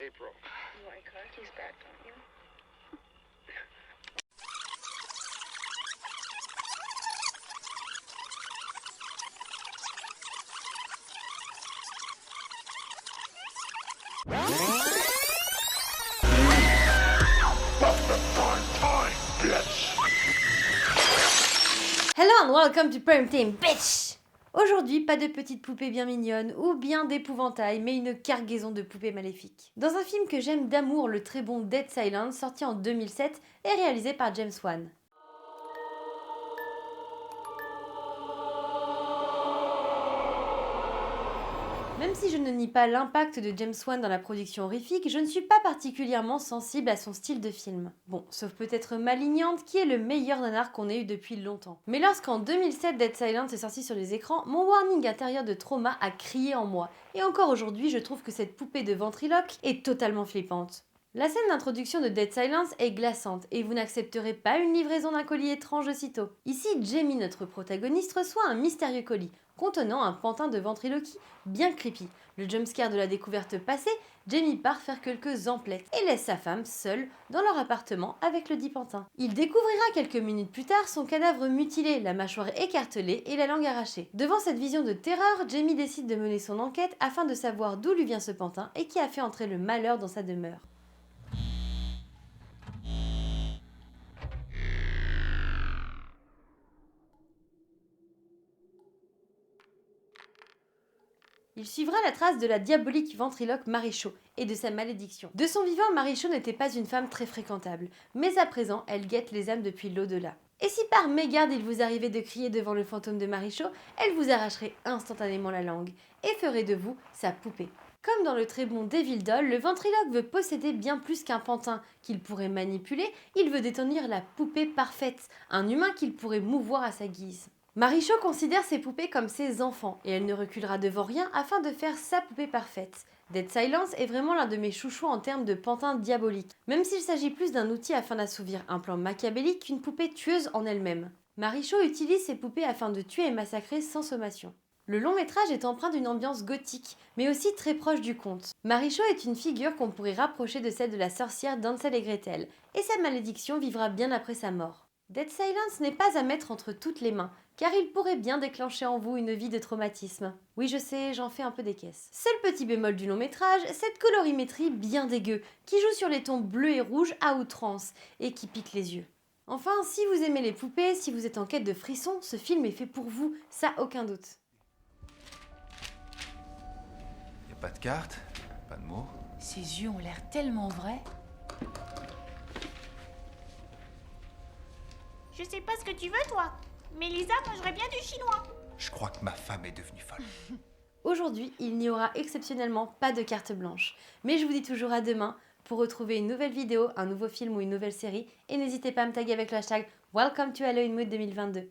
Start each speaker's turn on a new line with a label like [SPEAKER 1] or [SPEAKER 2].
[SPEAKER 1] April.
[SPEAKER 2] You like hockey's back, don't you?
[SPEAKER 3] Hello and welcome to Prime Time, bitch! Aujourd'hui, pas de petites poupées bien mignonnes ou bien d'épouvantail, mais une cargaison de poupées maléfiques. Dans un film que j'aime d'amour, le très bon Dead Silence, sorti en 2007 et réalisé par James Wan. Même si je ne nie pas l'impact de James Wan dans la production horrifique, je ne suis pas particulièrement sensible à son style de film. Bon, sauf peut-être Malignante, qui est le meilleur nanar qu'on ait eu depuis longtemps. Mais lorsqu'en 2007 Dead Silence est sorti sur les écrans, mon warning intérieur de trauma a crié en moi. Et encore aujourd'hui, je trouve que cette poupée de ventriloque est totalement flippante. La scène d'introduction de Dead Silence est glaçante et vous n'accepterez pas une livraison d'un colis étrange aussitôt. Ici, Jamie, notre protagoniste, reçoit un mystérieux colis contenant un pantin de ventriloquie bien creepy. Le jumpscare de la découverte passée, Jamie part faire quelques emplettes et laisse sa femme seule dans leur appartement avec le dit pantin. Il découvrira quelques minutes plus tard son cadavre mutilé, la mâchoire écartelée et la langue arrachée. Devant cette vision de terreur, Jamie décide de mener son enquête afin de savoir d'où lui vient ce pantin et qui a fait entrer le malheur dans sa demeure. Il suivra la trace de la diabolique ventriloque Marichaux et de sa malédiction. De son vivant, Marichaux n'était pas une femme très fréquentable, mais à présent, elle guette les âmes depuis l'au-delà. Et si par mégarde il vous arrivait de crier devant le fantôme de Marichaux, elle vous arracherait instantanément la langue et ferait de vous sa poupée. Comme dans le très bon Devil Doll, le ventriloque veut posséder bien plus qu'un pantin qu'il pourrait manipuler, il veut détenir la poupée parfaite, un humain qu'il pourrait mouvoir à sa guise. Marichaux considère ses poupées comme ses enfants et elle ne reculera devant rien afin de faire sa poupée parfaite. Dead Silence est vraiment l'un de mes chouchous en termes de pantin diabolique, même s'il s'agit plus d'un outil afin d'assouvir un plan machiavélique qu'une poupée tueuse en elle-même. Marichaux utilise ses poupées afin de tuer et massacrer sans sommation. Le long métrage est empreint d'une ambiance gothique, mais aussi très proche du conte. Marichaux est une figure qu'on pourrait rapprocher de celle de la sorcière d'Hansel et Gretel, et sa malédiction vivra bien après sa mort. Dead Silence n'est pas à mettre entre toutes les mains, car il pourrait bien déclencher en vous une vie de traumatisme. Oui, je sais, j'en fais un peu des caisses. Seul petit bémol du long métrage, cette colorimétrie bien dégueu, qui joue sur les tons bleus et rouges à outrance, et qui pique les yeux. Enfin, si vous aimez les poupées, si vous êtes en quête de frissons, ce film est fait pour vous, ça aucun doute.
[SPEAKER 4] Y a pas de carte, pas de mots.
[SPEAKER 5] Ses yeux ont l'air tellement vrais.
[SPEAKER 6] Je sais pas ce que tu veux, toi. Mais Lisa mangerait bien du chinois.
[SPEAKER 4] Je crois que ma femme est devenue folle.
[SPEAKER 3] Aujourd'hui, il n'y aura exceptionnellement pas de carte blanche. Mais je vous dis toujours à demain pour retrouver une nouvelle vidéo, un nouveau film ou une nouvelle série. Et n'hésitez pas à me taguer avec le hashtag Welcome to Halloween Mood 2022.